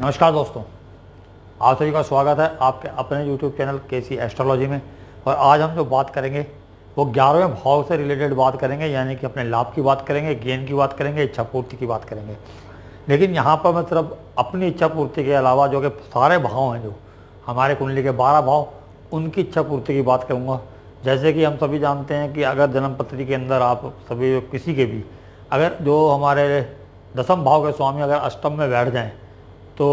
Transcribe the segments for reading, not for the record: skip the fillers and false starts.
नमस्कार दोस्तों, आप सभी का स्वागत है आपके अपने YouTube चैनल केसी एस्ट्रोलॉजी में। और आज हम जो बात करेंगे वो 11वें भाव से रिलेटेड बात करेंगे, यानी कि अपने लाभ की बात करेंगे, गेन की बात करेंगे, इच्छा पूर्ति की बात करेंगे। लेकिन यहाँ पर मैं सिर्फ अपनी इच्छा पूर्ति के अलावा जो कि सारे भाव हैं, जो हमारे कुंडली के 12 भाव, उनकी इच्छा पूर्ति की बात करूँगा। जैसे कि हम सभी जानते हैं कि अगर जन्म पत्री के अंदर आप सभी किसी के भी अगर जो हमारे 10वें भाव के स्वामी अगर अष्टम में बैठ जाएँ तो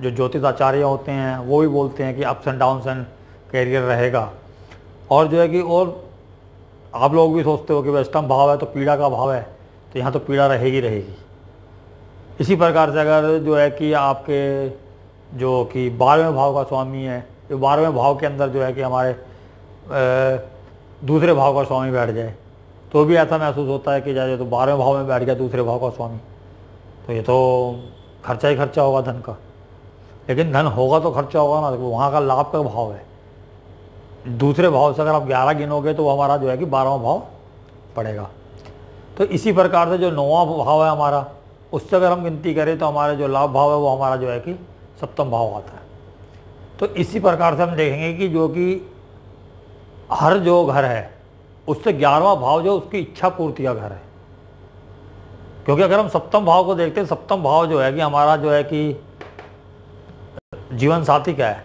जो ज्योतिष आचार्य होते हैं वो भी बोलते हैं कि ups and downs and career रहेगा। और जो है कि और आप लोग भी सोचते हो कि अष्टम भाव है तो पीड़ा का भाव है, तो यहाँ तो पीड़ा रहेगी रहेगी। इसी प्रकार से अगर जो है कि आपके जो कि 12वें भाव का स्वामी है, तो 12वें भाव के अंदर जो है कि हमारे दूसरे भाव का स्वामी बैठ जाए तो भी ऐसा महसूस होता है कि जैसे तो 12वें भाव में बैठ गया दूसरे भाव का स्वामी, तो ये तो खर्चा ही खर्चा होगा धन का। लेकिन धन होगा तो खर्चा होगा ना, तो वहाँ का लाभ का भाव है। दूसरे भाव से अगर आप 11 गिनोगे तो वो हमारा जो है कि 12वां भाव पड़ेगा। तो इसी प्रकार से जो 9वां भाव है हमारा, उससे अगर हम गिनती करें तो हमारे जो लाभ भाव है वो हमारा जो है कि 7वां भाव आता है। तो इसी प्रकार से हम देखेंगे कि जो कि हर जो घर है उससे 11वां भाव जो उसकी इच्छा पूर्ति का घर है। क्योंकि अगर हम 7वें भाव को देखते हैं, 7वें भाव जो है कि हमारा जो है कि जीवन साथी का है।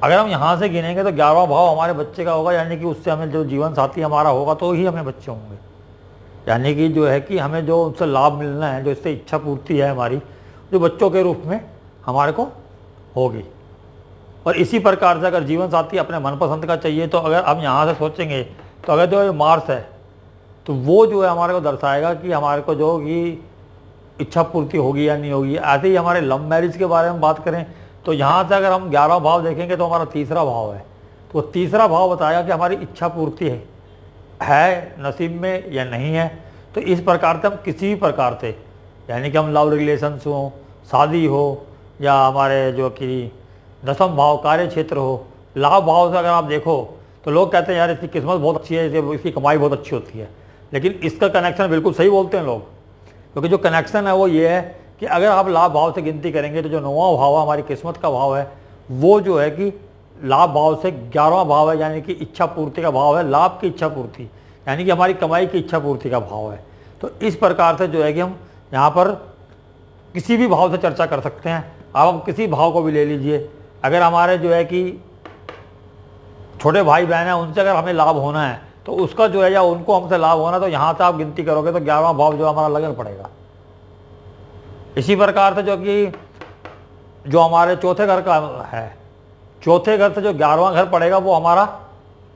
अगर हम यहाँ से गिनेंगे तो 11वां भाव हमारे बच्चे का होगा, यानी कि उससे हमें जो जीवन साथी हमारा होगा तो ही हमें बच्चे होंगे। यानी कि जो है कि हमें जो उससे लाभ मिलना है, जो इससे इच्छा पूर्ति है हमारी, जो बच्चों के रूप में हमारे को होगी। और इसी प्रकार से अगर जीवन साथी अपने मनपसंद का चाहिए तो अगर हम यहाँ से सोचेंगे तो अगर जो मार्स है तो वो जो है हमारे को दर्शाएगा कि हमारे को जो कि इच्छा पूर्ति होगी या नहीं होगी। ऐसे ही हमारे लव मैरिज के बारे में बात करें तो यहाँ से अगर हम 11वां भाव देखेंगे तो हमारा तीसरा भाव है, तो तीसरा भाव बताएगा कि हमारी इच्छा पूर्ति है नसीब में या नहीं है। तो इस प्रकार से हम किसी भी प्रकार से, यानी कि हम लव रिलेशंस हो, शादी हो, या हमारे जो कि 10वां भाव कार्य क्षेत्र हो, लाभ भाव से अगर आप देखो तो लोग कहते हैं यार इसकी किस्मत बहुत अच्छी है, इसकी कमाई बहुत अच्छी होती है। लेकिन इसका कनेक्शन बिल्कुल सही बोलते हैं लोग, क्योंकि जो कनेक्शन है वो ये है कि अगर आप लाभ भाव से गिनती करेंगे तो जो 9वां भाव है हमारी किस्मत का भाव है, वो जो है कि लाभ भाव से 11वां भाव है, यानी कि इच्छा पूर्ति का भाव है, लाभ की इच्छा पूर्ति, यानी कि हमारी कमाई की इच्छा पूर्ति का भाव है। तो इस प्रकार से जो है कि हम यहाँ पर किसी भी भाव से चर्चा कर सकते हैं। आप किसी भाव को भी ले लीजिए, अगर हमारे जो है कि छोटे भाई बहन हैं उनसे अगर हमें लाभ होना है तो उसका जो है या उनको हमसे लाभ होना, तो यहाँ से आप गिनती करोगे तो 11वां भाव जो हमारा लगन पड़ेगा। इसी प्रकार से जो कि जो हमारे चौथे घर का है, चौथे घर से जो 11वां घर पड़ेगा वो हमारा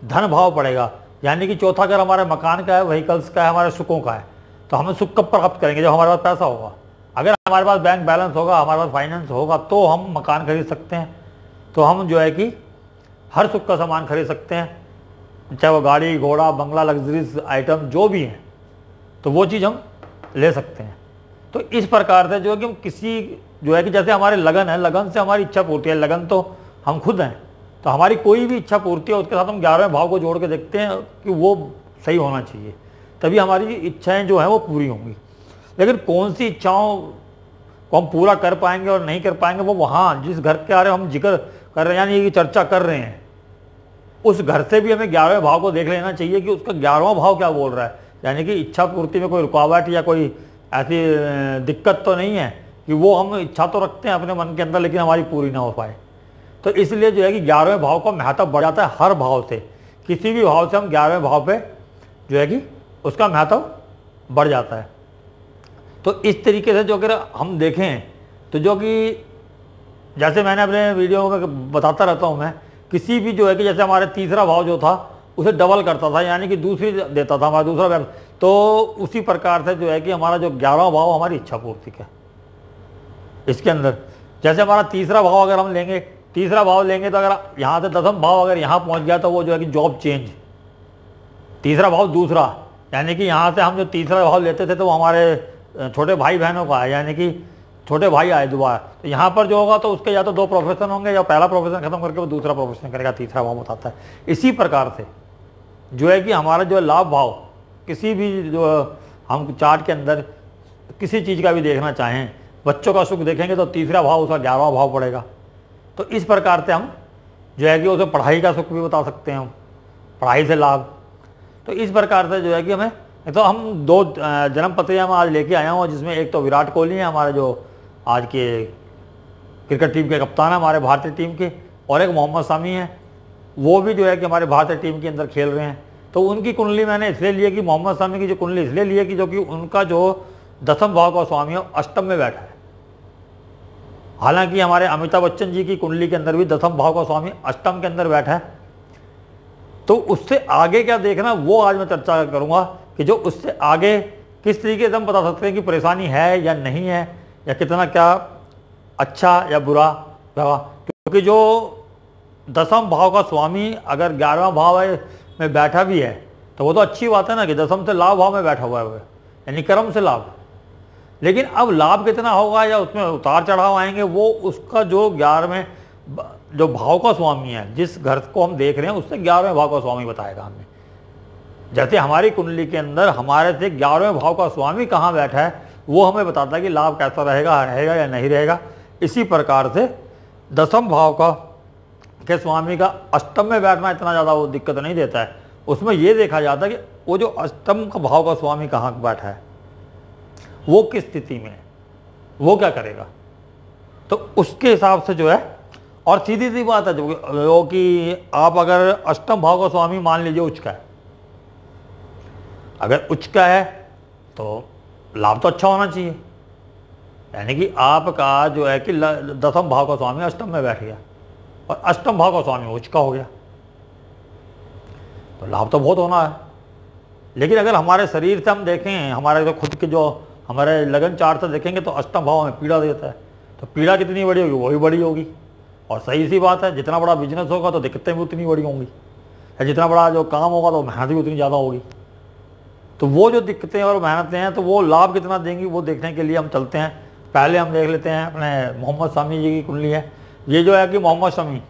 धन भाव पड़ेगा। यानी कि चौथा घर हमारे मकान का है, व्हीकल्स का है, हमारे सुखों का है। तो हम सुख कब प्राप्त करेंगे? जब हमारे पास पैसा होगा। अगर हमारे पास बैंक बैलेंस होगा, हमारे पास फाइनेंस होगा तो हम मकान खरीद सकते हैं, तो हम जो है कि हर सुख का सामान खरीद सकते हैं, चाहे वो गाड़ी घोड़ा बंगला लग्जरीज आइटम जो भी हैं, तो वो चीज़ हम ले सकते हैं। तो इस प्रकार से जो है कि हम किसी जो है कि जैसे हमारे लगन है, लगन से हमारी इच्छा पूर्ति है, लगन तो हम खुद हैं, तो हमारी कोई भी इच्छा पूर्ति है उसके साथ हम 11वें भाव को जोड़ के देखते हैं कि वो सही होना चाहिए, तभी हमारी इच्छाएँ जो हैं वो पूरी होंगी। लेकिन कौन सी इच्छाओं को हम पूरा कर पाएंगे और नहीं कर पाएंगे, वो वहाँ जिस घर के बारे में हम जिक्र कर रहे हैं, यानी कि चर्चा कर रहे हैं, उस घर से भी हमें 11वें भाव को देख लेना चाहिए कि उसका 11वां भाव क्या बोल रहा है। यानी कि इच्छा पूर्ति में कोई रुकावट या कोई ऐसी दिक्कत तो नहीं है कि वो हम इच्छा तो रखते हैं अपने मन के अंदर लेकिन हमारी पूरी ना हो पाए। तो इसलिए जो है कि 11वें भाव का महत्व बढ़ जाता है हर भाव से। किसी भी भाव से हम 11वें भाव पे जो है कि उसका महत्व बढ़ जाता है। तो इस तरीके से जो अगर हम देखें तो जो कि जैसे मैंने अपने वीडियो में बताता रहता हूँ, मैं किसी भी जो है कि जैसे हमारे तीसरा भाव जो था उसे डबल करता था, यानी कि दूसरी देता था हमारा दूसरा घर, तो उसी प्रकार से जो है कि हमारा जो 11वां भाव हमारी इच्छा पूर्ति का, इसके अंदर जैसे हमारा तीसरा भाव अगर हम लेंगे, तीसरा भाव लेंगे तो अगर यहाँ से 10वां भाव अगर यहाँ पहुँच गया तो वो जो है कि जॉब चेंज, तीसरा भाव दूसरा, यानी कि यहाँ से हम जो तीसरा भाव लेते थे तो वो हमारे छोटे भाई बहनों का है, यानी कि छोटे भाई आए दोबारा, तो यहाँ पर जो होगा तो उसके या तो 2 प्रोफेशन होंगे या पहला प्रोफेशन खत्म करके वो दूसरा प्रोफेशन करेगा, तीसरा भाव बताता है। इसी प्रकार से जो है कि हमारा जो लाभ भाव किसी भी जो हम चार्ट के अंदर किसी चीज़ का भी देखना चाहें बच्चों का सुख देखेंगे तो तीसरा भाव उसका 11वां भाव पड़ेगा। तो इस प्रकार से हम जो है कि उसे पढ़ाई का सुख भी बता सकते हैं, हम पढ़ाई से लाभ। तो इस प्रकार से जो है कि हमें, तो हम 2 जन्म पत्रियाँ मैं आज लेके आया हूँ, जिसमें एक तो विराट कोहली है हमारे जो आज के क्रिकेट टीम के कप्तान है हमारे भारतीय टीम के, और एक मोहम्मद शामी है, वो भी जो है कि हमारे भारतीय टीम के अंदर खेल रहे हैं। तो उनकी कुंडली मैंने इसलिए ली है कि मोहम्मद शामी की जो कुंडली इसलिए ली है कि जो कि उनका जो 10वें भाव का स्वामी है अष्टम में बैठा है। हालांकि हमारे अमिताभ बच्चन जी की कुंडली के अंदर भी 10वें भाव का स्वामी अष्टम के अंदर बैठा है। तो उससे आगे क्या देखना वो आज मैं चर्चा करूंगा कि जो उससे आगे किस तरीके से हम बता सकते हैं कि परेशानी है या नहीं है, या कितना क्या अच्छा या बुरा रहा। क्योंकि जो 10वें भाव का स्वामी अगर 11वां भाव में बैठा भी है तो वो तो अच्छी बात है ना कि 10वें से लाभ भाव में बैठा हुआ है वो, यानी कर्म से लाभ। लेकिन अब लाभ कितना होगा या उसमें उतार चढ़ाव आएंगे, वो उसका जो 11वें जो भाव का स्वामी है, जिस घर को हम देख रहे हैं उससे 11वें भाव का स्वामी बताएगा हमें। जैसे हमारी कुंडली के अंदर हमारे से 11वें भाव का स्वामी कहाँ बैठा है वो हमें बताता है कि लाभ कैसा रहेगा या नहीं रहेगा। इसी प्रकार से 10वें भाव का के स्वामी का अष्टम में बैठना इतना ज़्यादा वो दिक्कत नहीं देता है। उसमें ये देखा जाता है कि वो जो अष्टम का भाव का स्वामी कहाँ बैठा है, वो किस स्थिति में है, वो क्या करेगा। तो उसके हिसाब से जो है, और सीधी सी बात है जो कि आप अगर अष्टम भाव का स्वामी मान लीजिए उच्च का है, अगर उच्च का है तो लाभ तो अच्छा होना चाहिए, यानी कि आपका जो है कि 10वें भाव का स्वामी अष्टम में बैठ गया और अष्टम भाव का स्वामी उच्च का हो गया, तो लाभ तो बहुत होना है। लेकिन अगर हमारे शरीर से हम देखें, हमारे जो खुद के जो हमारे लगन चार्ट से देखेंगे तो अष्टम भाव में पीड़ा देता है, तो पीड़ा कितनी बड़ी होगी, वो भी बड़ी होगी। और सही सी बात है, जितना बड़ा बिजनेस होगा तो दिक्कतें भी उतनी बड़ी होंगी, या जितना बड़ा जो काम होगा तो मेहनत भी उतनी ज़्यादा होगी। तो वो जो दिक्कतें और मेहनतें हैं तो वो लाभ कितना देंगी वो देखने के लिए हम चलते हैं। पहले हम देख लेते हैं अपने मोहम्मद शामी जी की कुंडली है। ये जो है कि मोहम्मद शामी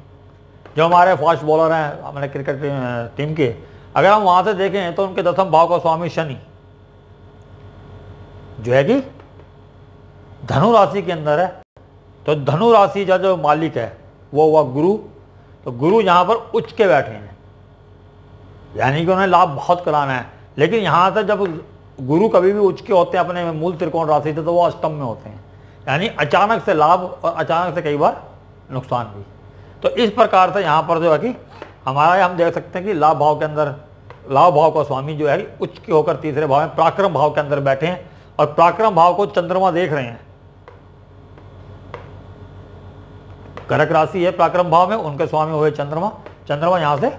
जो हमारे फास्ट बॉलर हैं हमारे क्रिकेट टीम के, अगर हम वहाँ से देखें तो उनके 10वें भाव का स्वामी शनि जो है कि धनु राशि के अंदर है। तो धनु राशि का जो मालिक है वो हुआ गुरु। तो गुरु यहाँ पर उच्च के बैठे हैं, यानी कि उन्हें लाभ बहुत कराना है। लेकिन यहाँ से जब गुरु कभी भी उच्च के होते हैं अपने मूल त्रिकोण राशि से, तो वो अष्टम में होते हैं, यानी अचानक से लाभ और अचानक से कई बार नुकसान भी। तो इस प्रकार से यहाँ पर जो है कि हमारा हम देख सकते हैं कि लाभ भाव के अंदर लाभ भाव का स्वामी जो है उच्च के होकर तीसरे भाव में पराक्रम भाव के अंदर बैठे हैं, और पराक्रम भाव को चंद्रमा देख रहे हैं। कर्क राशि है पराक्रम भाव में, उनके स्वामी हुए चंद्रमा, चंद्रमा यहाँ से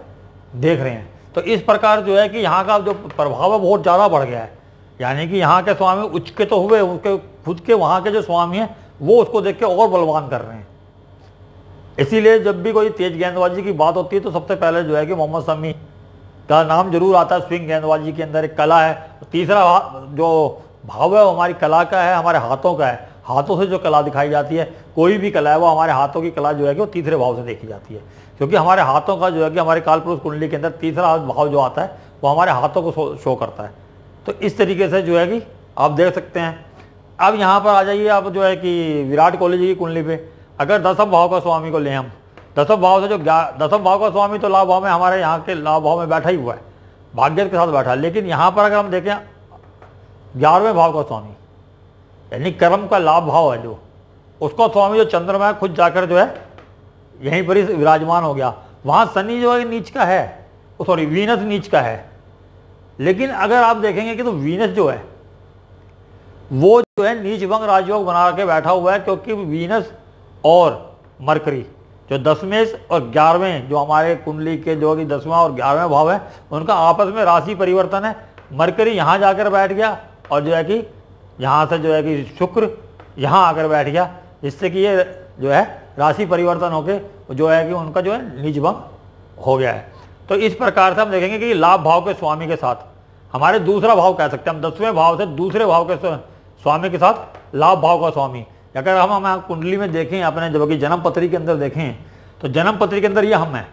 देख रहे हैं। तो इस प्रकार जो है कि यहाँ का जो प्रभाव है बहुत ज़्यादा बढ़ गया है, यानी कि यहाँ के स्वामी उच्च के तो हुए, उसके खुद के वहाँ के जो स्वामी हैं वो उसको देख के और बलवान कर रहे हैं। इसीलिए जब भी कोई तेज गेंदबाजी की बात होती है तो सबसे पहले जो है कि मोहम्मद शमी का नाम जरूर आता है। स्विंग गेंदबाजी के अंदर एक कला है। तीसरा जो भाव है वो हमारी कला का है, हमारे हाथों का है। हाथों से जो कला दिखाई जाती है, कोई भी कला है वो हमारे हाथों की कला जो है कि वो तीसरे भाव से देखी जाती है, क्योंकि हमारे हाथों का जो है कि हमारे कालपुरुष कुंडली के अंदर तीसरा भाव जो आता है वो हमारे हाथों को शो करता है। तो इस तरीके से जो है कि आप देख सकते हैं। अब यहाँ पर आ जाइए आप जो है कि विराट कोहली जी की कुंडली पे अगर 10वें भाव का स्वामी को लें हम, 10वें भाव से जो 10वें भाव का स्वामी तो लाभ भाव में हमारे यहाँ के लाभ भाव में बैठा ही हुआ है, भाग्य के साथ बैठा है। लेकिन यहाँ पर अगर हम देखें 11वें भाव का स्वामी यानी कर्म का लाभ भाव है, जो उसका स्वामी जो चंद्रमा है खुद जाकर जो है यहीं पर ही विराजमान हो गया। वहाँ शनि जो है नीच का है, सॉरी वीनस नीच का है। लेकिन अगर आप देखेंगे कि तो वीनस जो है वो जो है नीच भंग राजयोग बना के बैठा हुआ है, क्योंकि वीनस और मरकरी जो 10वें और 11वें जो हमारे कुंडली के जो कि 10वां और 11वें भाव है उनका आपस में राशि परिवर्तन है। मरकरी यहाँ जाकर बैठ गया और जो है कि यहाँ से जो है कि शुक्र यहाँ आकर बैठ गया, जिससे कि ये जो है राशि परिवर्तन होके जो है कि उनका जो है नीच भंग हो गया है। तो इस प्रकार से हम देखेंगे कि लाभ भाव के स्वामी के साथ हमारे दूसरा भाव कह सकते हैं हम, 10वें भाव से दूसरे भाव के स्वामी के साथ लाभ भाव का स्वामी। अगर हम कुंडली में देखें अपने जब कि जन्म पत्री के अंदर देखें तो जन्म पत्री के अंदर ये हम है,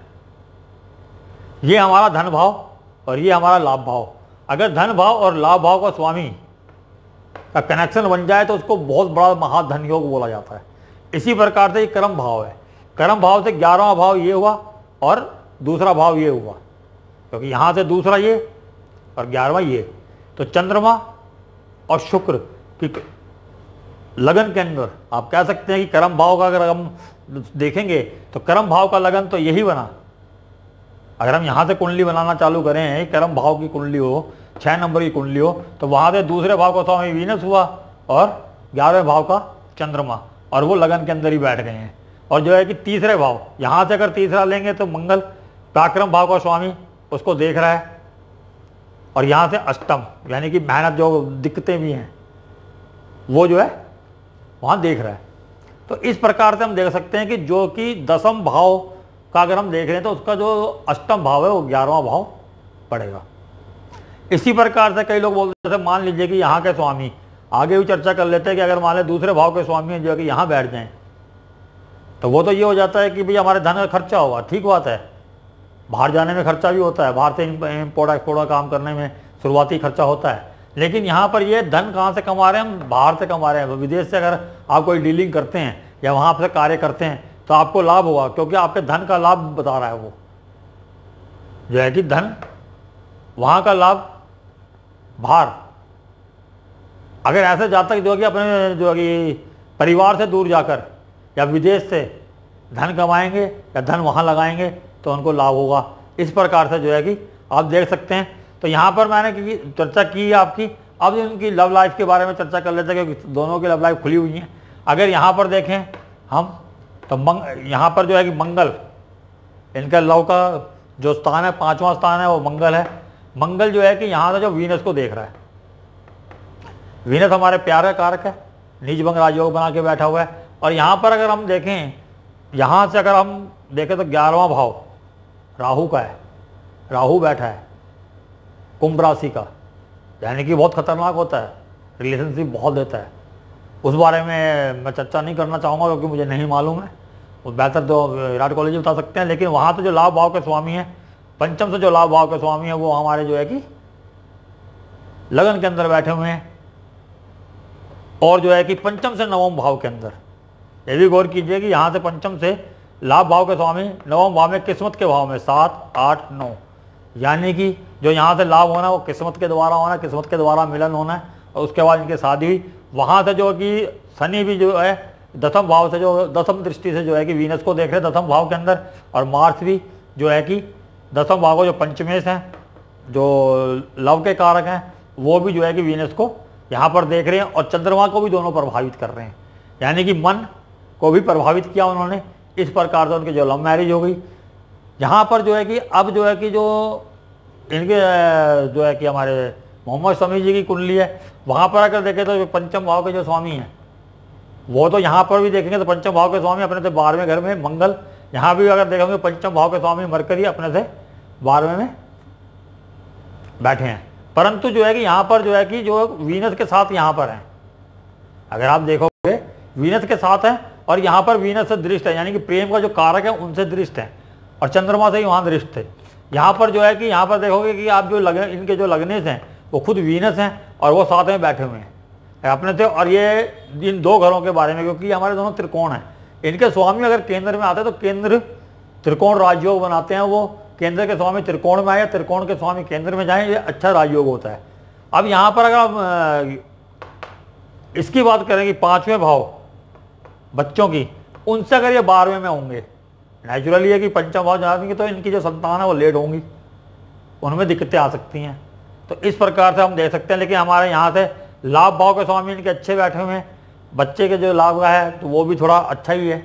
ये हमारा धन भाव और ये हमारा लाभ भाव। अगर धन भाव और लाभ भाव का स्वामी का कनेक्शन बन जाए तो उसको बहुत बड़ा महाधन योग बोला जाता है। इसी प्रकार से ये कर्म भाव है। कर्म भाव से 11वां भाव ये हुआ और दूसरा भाव ये हुआ, क्योंकि यहाँ से दूसरा ये और 11वां ये। तो चंद्रमा और शुक्र की लगन के अंदर आप कह सकते हैं कि कर्म भाव का अगर हम देखेंगे तो कर्म भाव का लगन तो यही बना। अगर हम यहाँ से कुंडली बनाना चालू करें, कर्म भाव की कुंडली हो, 6 नंबर की कुंडली हो, तो वहाँ से दूसरे भाव का स्वामी वीनस हुआ और 11वें भाव का चंद्रमा, और वो लगन के अंदर ही बैठ गए हैं। और जो है कि तीसरे भाव, यहाँ से अगर तीसरा लेंगे तो मंगल पराक्रम भाव का स्वामी उसको देख रहा है, और यहाँ से अष्टम यानी कि मेहनत जो दिक्कतें भी हैं वो जो है वहाँ देख रहा है। तो इस प्रकार से हम देख सकते हैं कि जो कि 10वें भाव का अगर हम देख रहे हैं तो उसका जो अष्टम भाव है वो 11वां भाव पड़ेगा। इसी प्रकार से कई लोग बोलते थे, मान लीजिए कि यहाँ के स्वामी, आगे भी चर्चा कर लेते हैं कि अगर मान लें दूसरे भाव के स्वामी जो है कि यहाँ बैठ जाएं तो वो तो ये हो जाता है कि भाई हमारे धन का खर्चा होगा। ठीक बात है, बाहर जाने में खर्चा भी होता है, बाहर से इम्पोर्ट एक्सपोर्ट काम करने में शुरुआती खर्चा होता है, लेकिन यहाँ पर ये धन कहाँ से कमा रहे हैं? हम बाहर से कमा रहे हैं। विदेश से अगर आप कोई डीलिंग करते हैं या वहाँ से कार्य करते हैं तो आपको लाभ होगा, क्योंकि आपके धन का लाभ बता रहा है वो जो है कि धन वहाँ का लाभ बाहर। अगर ऐसे जाता जो कि अपने जो कि परिवार से दूर जाकर या विदेश से धन कमाएंगे या धन वहाँ लगाएंगे तो उनको लाभ होगा। इस प्रकार से जो है कि आप देख सकते हैं। तो यहाँ पर मैंने चर्चा की है आपकी। अब इनकी लव लाइफ के बारे में चर्चा कर लेते हैं, क्योंकि दोनों की लव लाइफ खुली हुई है। अगर यहाँ पर देखें हम तो यहाँ पर जो है कि मंगल, इनका लव का जो स्थान है 5वां स्थान है वो मंगल है। मंगल जो है कि यहाँ से जो वीनस को देख रहा है, वीनस हमारे प्यार का कारक है, नीच भंग राजयोग बना के बैठा हुआ है। और यहाँ पर अगर हम देखें, यहाँ से अगर हम देखें तो 11वां भाव राहु का है, राहु बैठा है कुंभ राशि का, यानी कि बहुत खतरनाक होता है, रिलेशनशिप बहुत देता है। उस बारे में मैं चर्चा नहीं करना चाहूँगा क्योंकि मुझे नहीं मालूम है, वो बेहतर तो विराट कोहली जी बता सकते हैं। लेकिन वहाँ तो जो लाभ भाव के स्वामी हैं, पंचम से जो लाभ भाव के स्वामी हैं वो हमारे जो है कि लगन के अंदर बैठे हुए हैं, और जो है कि पंचम से 9वें भाव के अंदर। ये भी गौर कीजिए कि यहाँ से पंचम से लाभ भाव के स्वामी 9वें भाव में किस्मत के भाव में 7, 8, 9, यानी कि जो यहाँ से लाभ होना वो किस्मत के द्वारा होना, किस्मत के द्वारा मिलन होना है, और उसके बाद इनकी शादी हुई। वहाँ से जो कि शनि भी जो है 10वें भाव से, जो 10वीं दृष्टि से जो है कि वीनस को देख रहे 10वें भाव के अंदर, और मार्स भी जो है कि 10वें भाव को जो पंचमेश हैं, जो लव के कारक हैं, वो भी जो है कि वीनस को यहाँ पर देख रहे हैं, और चंद्रमा को भी दोनों प्रभावित कर रहे हैं, यानी कि मन को भी प्रभावित किया उन्होंने। इस प्रकार से उनकी जो लव मैरिज हो गई। यहाँ पर जो है कि अब जो है कि जो इनके जो है कि हमारे मोहम्मद शमी जी की कुंडली है, वहाँ पर अगर देखें तो पंचम भाव के जो स्वामी हैं वो तो यहाँ पर भी देखेंगे तो पंचम भाव के स्वामी अपने से 12वें घर में मंगल, यहाँ भी अगर देखेंगे पंचम भाव के स्वामी मरकरी अपने से 12वें में बैठे हैं। परंतु जो है कि यहाँ पर जो है कि जो वीनस के साथ यहाँ पर हैं, अगर आप देखोगे वीनस के साथ हैं, और यहाँ पर वीनस से दृष्ट है, यानी कि प्रेम का जो कारक है उनसे दृष्ट है, और चंद्रमा से ही वहाँ दृष्ट थे। यहाँ पर जो है कि यहाँ पर देखोगे कि आप जो इनके जो लगनेस हैं वो खुद वीनस हैं, और वो साथ में बैठे हुए हैं अपने से। और ये इन 2 घरों के बारे में, क्योंकि हमारे दोनों त्रिकोण हैं, इनके स्वामी अगर केंद्र में आते हैं तो केंद्र त्रिकोण राजयोग बनाते हैं। वो केंद्र के स्वामी त्रिकोण में आए, त्रिकोण के स्वामी केंद्र में जाएं, ये अच्छा राजयोग होता है। अब यहाँ पर अगर हम इसकी बात करें कि 5वें भाव बच्चों की, उनसे अगर ये 12वें में होंगे, नेचुरली है कि पंचम भाव जाएंगे तो इनकी जो संतान है वो लेट होंगी, उनमें दिक्कतें आ सकती हैं। तो इस प्रकार से हम देख सकते हैं। लेकिन हमारे यहाँ से लाभ भाव के स्वामी इनके अच्छे बैठे हुए हैं, बच्चे के जो लाभ का है तो वो भी थोड़ा अच्छा ही है।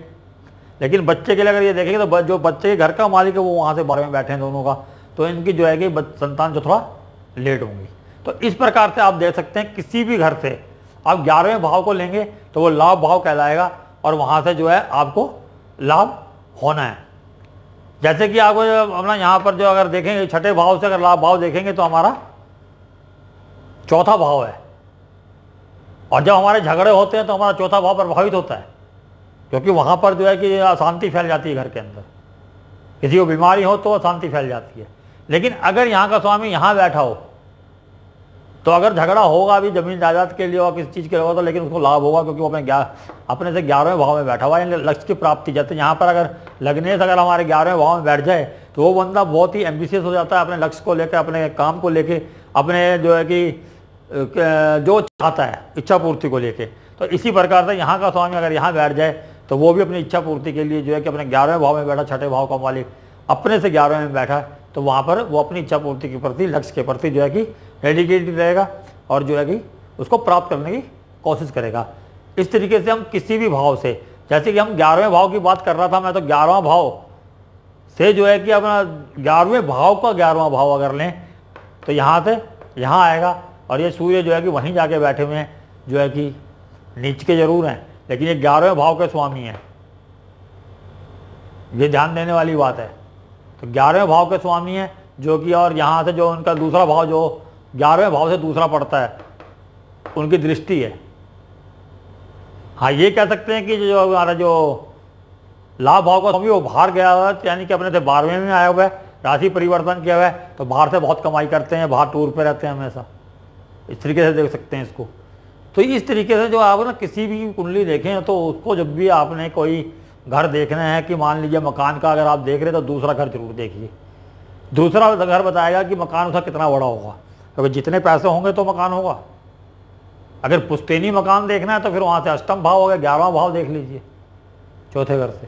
लेकिन बच्चे के लिए अगर ये देखेंगे तो जो बच्चे के घर का मालिक है वो वहाँ से 12वें में बैठे हैं दोनों का, तो इनकी जो है कि संतान जो थोड़ा लेट होंगी। तो इस प्रकार से आप देख सकते हैं किसी भी घर से आप 11वें भाव को लेंगे तो वो लाभ भाव कहलाएगा, और वहाँ से जो है आपको लाभ होना है। जैसे कि आपको अपना यहाँ पर जो अगर देखेंगे 6ठे भाव से अगर लाभ भाव देखेंगे तो हमारा 4था भाव है, और जब हमारे झगड़े होते हैं तो हमारा 4था भाव प्रभावित होता है, क्योंकि वहाँ पर जो है कि अशांति फैल जाती है घर के अंदर, किसी को बीमारी हो तो अशांति फैल जाती है। लेकिन अगर यहाँ का स्वामी यहाँ बैठा हो तो अगर झगड़ा होगा भी ज़मीन जायदाद के लिए और किसी चीज़ के लिए होगा तो लेकिन उसको लाभ होगा, क्योंकि वो अपने से 11वें भाव में बैठा हुआ है, लक्ष्य की प्राप्ति। जैसे यहाँ पर अगर लगने से अगर हमारे 11वें भाव में बैठ जाए तो वो बंदा बहुत ही एम्बिशियस हो जाता है अपने लक्ष्य को लेकर, अपने काम को लेकर, अपने जो है कि जो चाहता है इच्छा पूर्ति को लेके। तो इसी प्रकार से यहाँ का स्वामी अगर यहाँ बैठ जाए तो वो भी अपनी इच्छा पूर्ति के लिए जो है कि अपने 11वें भाव में बैठा, छठे भाव का मालिक अपने से 11वें में बैठा, तो वहाँ पर वो अपनी इच्छा पूर्ति के प्रति, लक्ष्य के प्रति जो है कि डेडिकेटेड रहेगा और जो है कि उसको प्राप्त करने की कोशिश करेगा। इस तरीके से हम किसी भी भाव से, जैसे कि हम 11वें भाव की बात कर रहा था मैं, तो 11वां भाव से जो है कि अपना 11वें भाव का 11वां भाव अगर लें तो यहाँ से यहाँ आएगा, और ये सूर्य जो है कि वहीं जाके बैठे हुए हैं, जो है कि नीच के जरूर हैं लेकिन ये 11वें भाव के स्वामी हैं, ये ध्यान देने वाली बात है। तो 11वें भाव के स्वामी हैं जो कि, और यहाँ से जो उनका दूसरा भाव जो 11वें भाव से दूसरा पड़ता है उनकी दृष्टि है। हाँ, ये कह सकते हैं कि जो हमारा जो लाभ भाव का स्वामी वो बाहर गया हुआ है, यानी कि अपने से 12वें में आया हुआ है, राशि परिवर्तन किया हुआ है, तो बाहर से बहुत कमाई करते हैं, बाहर टूर पे रहते हैं हमेशा, इस तरीके से देख सकते हैं इसको। तो इस तरीके से जो आप ना किसी भी कुंडली देखें तो उसको जब भी आपने कोई घर देखना है, कि मान लीजिए मकान का अगर आप देख रहे हैं तो दूसरा घर जरूर देखिए। दूसरा घर बताएगा कि मकान उसका कितना बड़ा होगा, क्योंकि जितने पैसे होंगे तो मकान होगा। अगर पुश्तैनी मकान देखना है तो फिर वहाँ से अष्टम भाव हो गया, 11वां भाव देख लीजिए चौथे घर से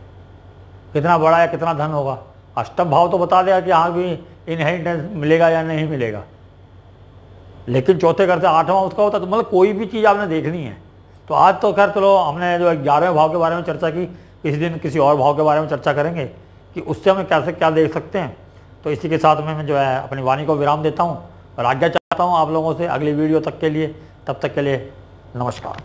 कितना बड़ा है, कितना धन होगा। अष्टम भाव तो बता देगा कि हाँ भी इनहेरिटेंस मिलेगा या नहीं मिलेगा, लेकिन चौथे घर से 8वां उसका होता है। तो मतलब कोई भी चीज़ आपने देखनी है। तो आज तो खैर चलो हमने जो 11वें भाव के बारे में चर्चा की, किसी दिन किसी और भाव के बारे में चर्चा करेंगे कि उससे हमें कैसे क्या देख सकते हैं। तो इसी के साथ में मैं जो है अपनी वाणी को विराम देता हूँ और आज्ञा चाहता हूँ आप लोगों से अगली वीडियो तक के लिए। तब तक के लिए नमस्कार।